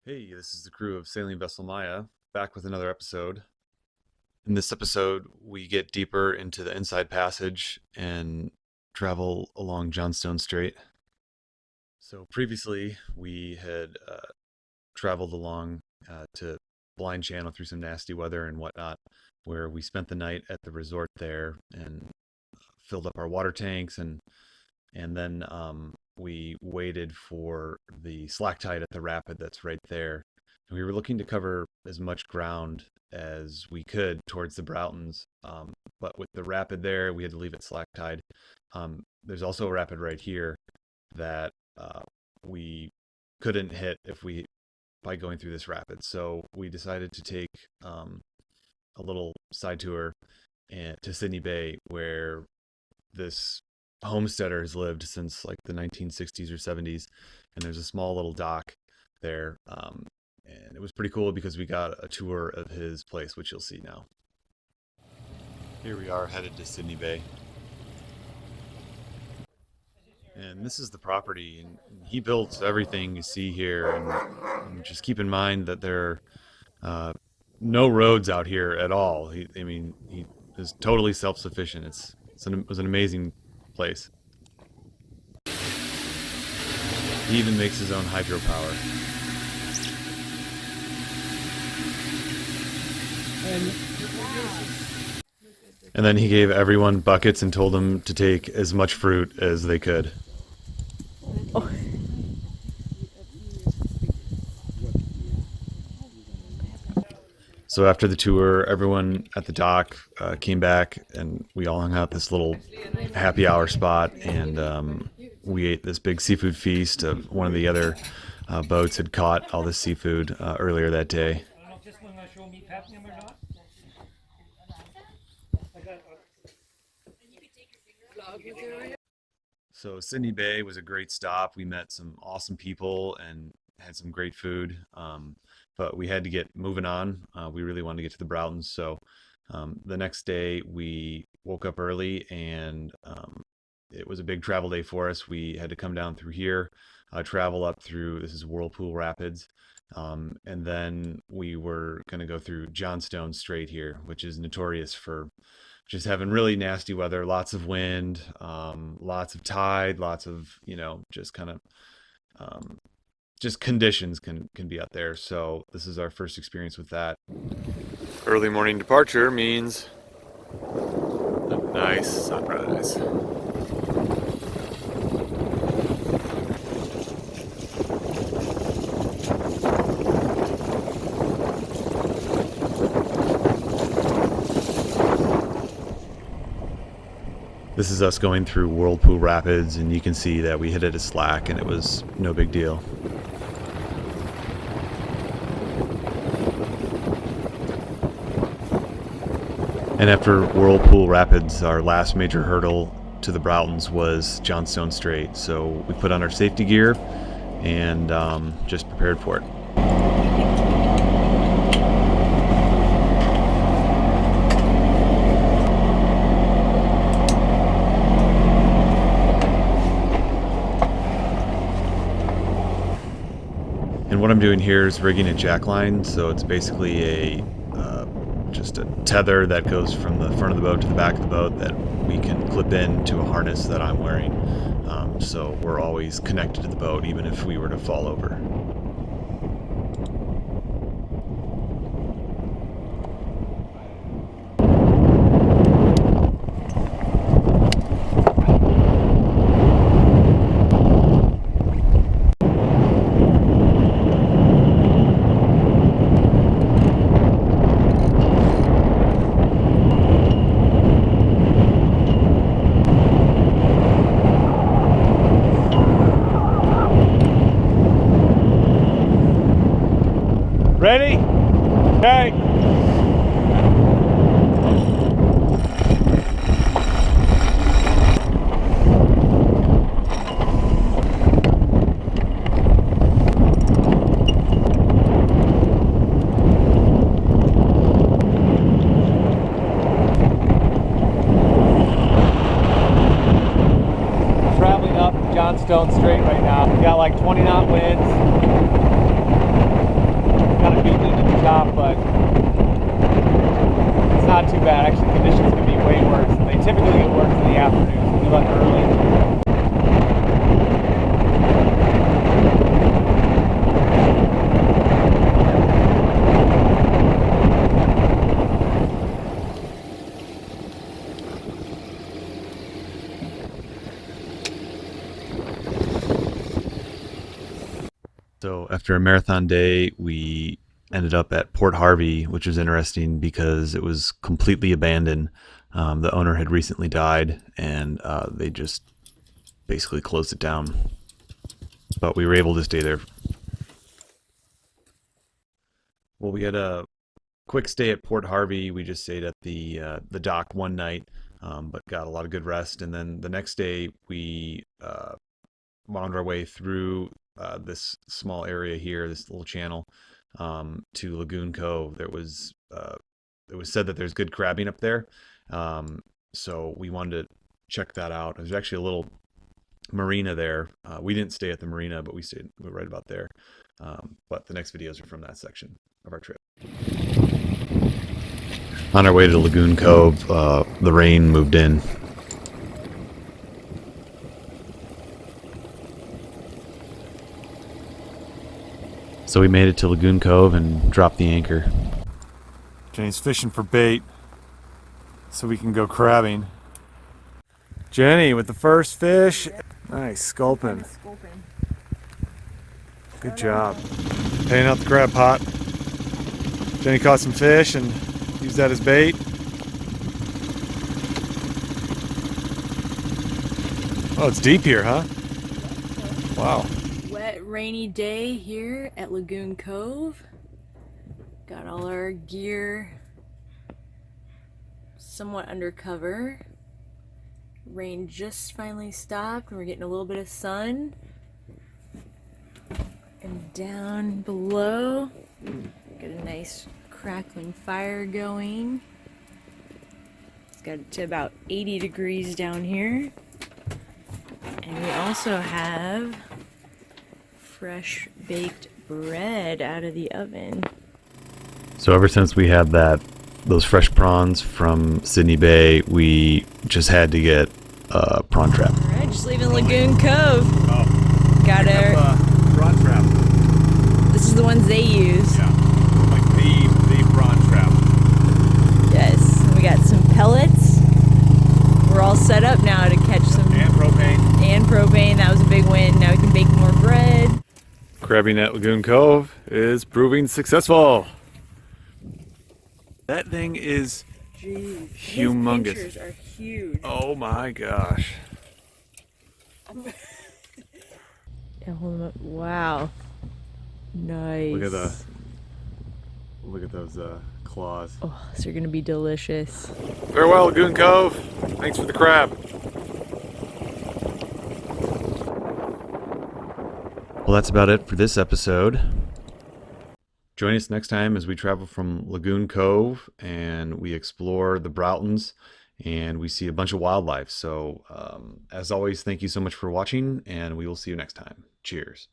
Hey, this is the crew of Sailing Vessel Maya, back with another episode. In this episode, we get deeper into the inside passage and travel along Johnstone Straight. So previously, we had traveled along to Blind Channel through some nasty weather and whatnot, where we spent the night at the resort there and filled up our water tanks and then we waited for the slack tide at the rapid that's right there. And we were looking to cover as much ground as we could towards the Broughtons, but with the rapid there, we had to leave it slack tide. There's also a rapid right here that we couldn't hit by going through this rapid. So we decided to take a little side tour to Sidney Bay, where this homesteader has lived since like the 1960s or 70s, and there's a small little dock there, and it was pretty cool because we got a tour of his place, which you'll see now. Here we are headed to Sidney Bay, and this is the property, and he built everything you see here, and just keep in mind that there are no roads out here at all. He is totally self-sufficient. It was an amazing place. He even makes his own hydropower. And then he gave everyone buckets and told them to take as much fruit as they could. Oh. So after the tour, everyone at the dock came back, and we all hung out this little happy hour spot, and we ate this big seafood feast. One of the other boats had caught all this seafood earlier that day. So Sidney Bay was a great stop. We met some awesome people and had some great food. But we had to get moving on. We really wanted to get to the Broughtons. So the next day we woke up early, and it was a big travel day for us. We had to come down through here, travel up through, this is Whirlpool Rapids. And then we were going to go through Johnstone Straight here, which is notorious for just having really nasty weather, lots of wind, lots of tide, lots of, just kind of just conditions can be out there. So this is our first experience with that. Early morning departure means a nice sunrise. This is us going through Whirlpool Rapids, and you can see that we hit it as slack and it was no big deal. And after Whirlpool Rapids, our last major hurdle to the Broughtons was Johnstone Straight. So we put on our safety gear and just prepared for it. And what I'm doing here is rigging a jackline. So it's basically just a tether that goes from the front of the boat to the back of the boat that we can clip into a harness that I'm wearing. So we're always connected to the boat, even if we were to fall over. Ready? Okay. Traveling up Johnstone Straight right now. We got like 20 knot winds. bad. Actually, conditions can be way worse. They typically get worse in the afternoons. We left early. So after a marathon day, we ended up at Port Harvey, which was interesting because it was completely abandoned. The owner had recently died, and they just basically closed it down. But we were able to stay there. Well, we had a quick stay at Port Harvey. We just stayed at the dock one night, but got a lot of good rest. And then the next day, we wound our way through this small area here, this little channel, to Lagoon Cove. It was said that there's good crabbing up there, so we wanted to check that out. There's actually a little marina there. We didn't stay at the marina, but we stayed right about there. But the next videos are from that section of our trip. On our way to Lagoon Cove, the rain moved in. So we made it to Lagoon Cove and dropped the anchor. Jenny's fishing for bait so we can go crabbing. Jenny with the first fish. Nice, sculpin. Good job. Paying out the crab pot. Jenny caught some fish and used that as bait. Oh, it's deep here, huh? Wow. Wet, rainy day here at Lagoon Cove. Got all our gear somewhat undercover. Rain just finally stopped and we're getting a little bit of sun. And down below, got a nice crackling fire going. It's got to about 80 degrees down here. And we also have fresh baked bread out of the oven. So ever since we had those fresh prawns from Sidney Bay, we just had to get a Prawn Trap. All right, just leaving Lagoon Cove. Oh. Got our Prawn Trap. This is the ones they use. Yeah. Like the Prawn Trap. Yes. We got some pellets. We're all set up now to catch some. And propane. And propane. That was a big win. Now we can bake more bread. Crabbing at Lagoon Cove is proving successful. That thing is humongous. His pinchers are huge. Oh my gosh. Yeah, hold 'em up. Wow. Nice. Look at those claws. Oh, these are gonna be delicious. Farewell, Lagoon Cove. Thanks for the crab. Well, that's about it for this episode. Join us next time as we travel from Lagoon Cove and we explore the Broughtons and we see a bunch of wildlife. So, as always, thank you so much for watching, and we will see you next time. Cheers.